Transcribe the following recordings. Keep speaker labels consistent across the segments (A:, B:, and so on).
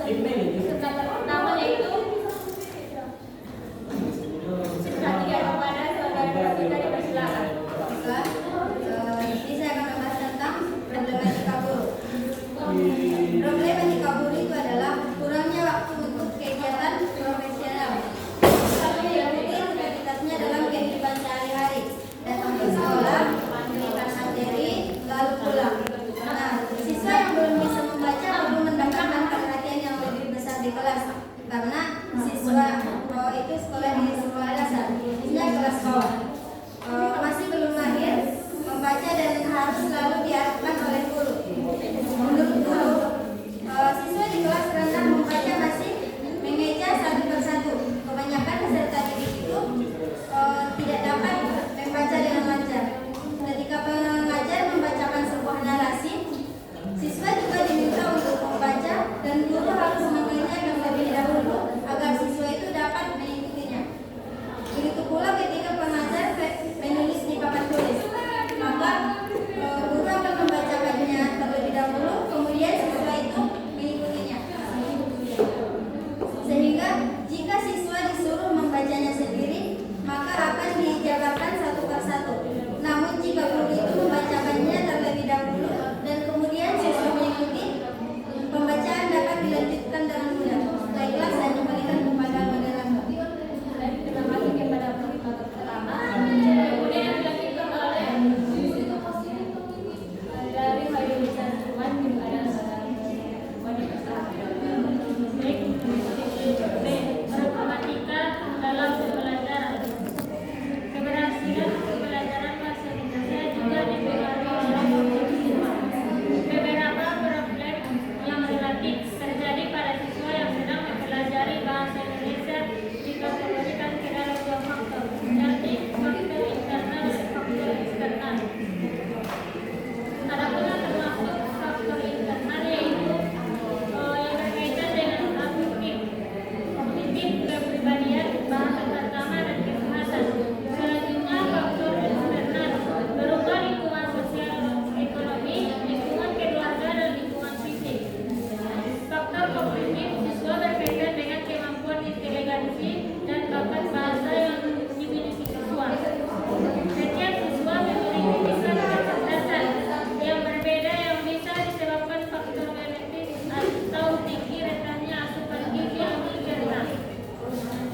A: Kata pertama yaitu perhatian kepada saudara kita dipersilakan.
B: Ini saya akan membahas tentang problematika buruh. Problematika buruh itu adalah kurangnya waktu untuk kegiatan profesional. Misalnya diikuti rutinitasnya dalam kehidupan sehari-hari, datang ke sekolah, memberikan materi, lalu pulang. Nah, siswa yang belum bisa membaca perlu mendapatkan perhatian yang lebih besar di kelas, karena siswa itu sekolah di sekolah dasar, khususnya kelas bawah. Masih belum mahir membaca dan harus selalu diarahkan oleh guru. Menurut guru, siswa di kelas rendah membaca masih mengeja satu persatu. Kebanyakan peserta didik itu tidak dapat membaca dengan lancar. Ketika pengajar membacakan sebuah narasi, siswa juga diminta untuk membaca dan guru harus mengingatkan terlebih dahulu agar siswa itu dapat mengikutinya. Begitu pula ketika pengajar menulis di papan tulis, maka guru akan membacakannya terlebih dahulu, kemudian siswa itu mengikutinya. Sehingga jika siswa disuruh membacanya sendiri, maka akan dijabarkan satu persatu. Namun jika guru itu membacakannya terlebih dahulu dan kemudian siswa mengikuti, pembacaan dapat dilanjutkan dengan mudah. Baiklah, saya kembalikan kepada moderator.
A: Terima kasih kepada moderator pertama. Kemudian yang dilanjutkan oleh dari Hayu Bisa Suman kepada saudara wanita. Problematika dalam pembelajaran. Keberhasilan pembelajaran bahasa Indonesia juga dipengaruhi oleh siswa. Beberapa problem yang relatif terjadi pada siswa yang sedang mempelajari bahasa Indonesia dikategorikan ke dalam dua faktor, yakni faktor internal dan faktor eksternal. Adapun yang termasuk faktor internal yaitu yang berkaitan dengan kognitif, kepribadian, bahasa pertama dan kesehatan. Selanjutnya faktor eksternal berupa lingkungan sosial, ekonomi, lingkungan keluarga dan lingkungan fisik. Faktor kognitif siswa berkaitan dengan kemampuan inteligensi dan bakat bahasa yang dimiliki siswa. Setiap siswa memiliki tingkat kecerdasan yang berbeda yang bisa disebabkan faktor genetik atau tinggi rendahnya asupan gizi yang dicerna.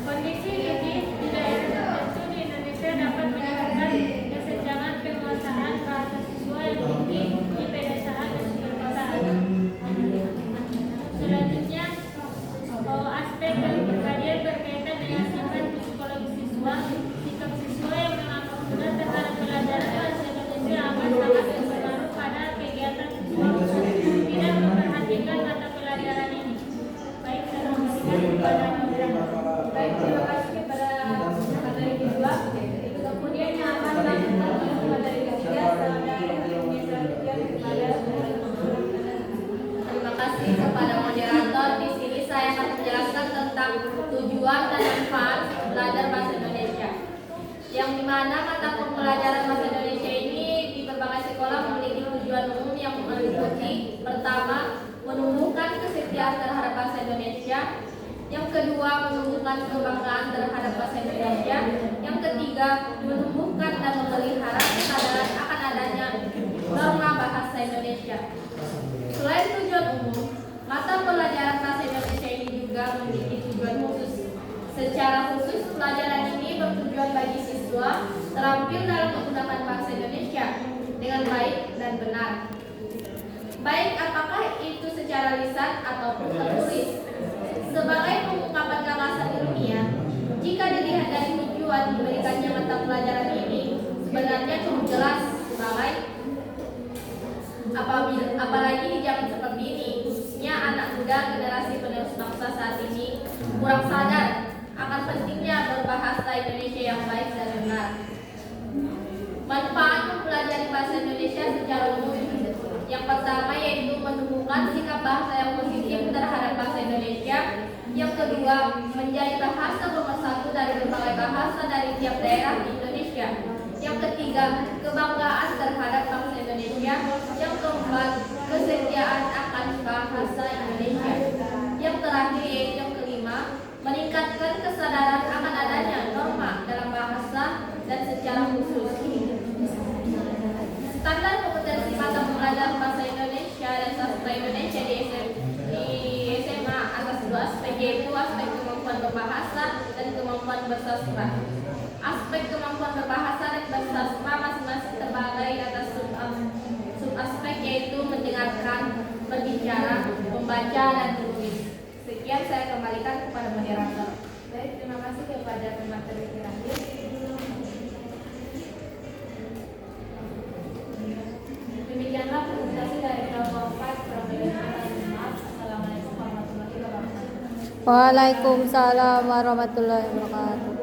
A: Kondisi gizi di daerah tertentu di Indonesia dapat menyebabkan kesenjangan penguasaan bahasa siswa yang tinggi di pedesaan dan perkotaan. Selanjutnya, aspek kepribadian berkaitan dengan sifat psikologis siswa. Sikap siswa yang menganggap mudah terhadap pelajaran bahasa Indonesia akan sangat berpengaruh pada kegiatan siswa tidak memperhatikan mata pelajaran ini. Baik, saya kembalikan kepada moderator.
C: Baik, terima kasih kepada materi kedua. Kemudian yang akan melanjutkan untuk materi ketiga saudara Indonesia kepada
D: Terima kasih kepada moderator. Di sini saya akan menjelaskan tentang tujuan dan manfaat belajar bahasa Indonesia. Yang dimana mata pembelajaran bahasa Indonesia ini di berbagai sekolah memiliki tujuan umum yang meliputi: pertama, menumbuhkan kesetiaan terhadap bahasa Indonesia; yang kedua, menumbuhkan kebanggaan terhadap bahasa Indonesia; yang ketiga, menumbuhkan dan memelihara kesadaran akan adanya norma bahasa Indonesia. Selain tujuan umum, mata pelajaran bahasa Indonesia ini juga memiliki tujuan khusus. Secara khusus, pelajaran ini bertujuan bagi siswa terampil dalam menggunakan bahasa Indonesia dengan baik dan benar. Baik apakah itu secara lisan ataupun tertulis. Sebagai pengungkapan gagasan ilmiah, jika dilihat dari tujuan diberikannya mata pelajaran ini, sebenarnya cukup jelas sebagai apalagi di zaman seperti ini, khususnya anak muda generasi penerus bangsa saat ini kurang sadar akan pentingnya berbahasa Indonesia yang baik dan benar. Manfaat mempelajari bahasa Indonesia secara umum. Yang pertama yaitu menumbuhkan sikap bahasa yang positif terhadap bahasa Indonesia. Yang kedua, menjadi bahasa pemersatu dari berbagai bahasa dari tiap daerah di Indonesia. Yang ketiga, kebanggaan terhadap bangsa Indonesia. Yang keempat, kesetiaan akan bahasa Indonesia. Yang terakhir yaitu yang kelima, meningkatkan kesadaran akan adanya norma dalam bahasa dan secara khusus standar kompetensi mata pelajaran bahasa Indonesia dan sastra Indonesia di SMA atas dua aspek, yaitu aspek kemampuan berbahasa dan kemampuan bersastra. Aspek kemampuan berbahasa dan bersastra masing-masing terbagi atas sub-aspek, yaitu mendengarkan, berbicara, membaca, dan menulis. Sekian saya kembalikan kepada moderator.
C: Baik, terima kasih kepada pemateri terakhir. Demikianlah presentasi dari kelompok 4 Program Alimat. Assalamualaikum warahmatullahi wabarakatuh.
B: Waalaikumsalam warahmatullahi wabarakatuh.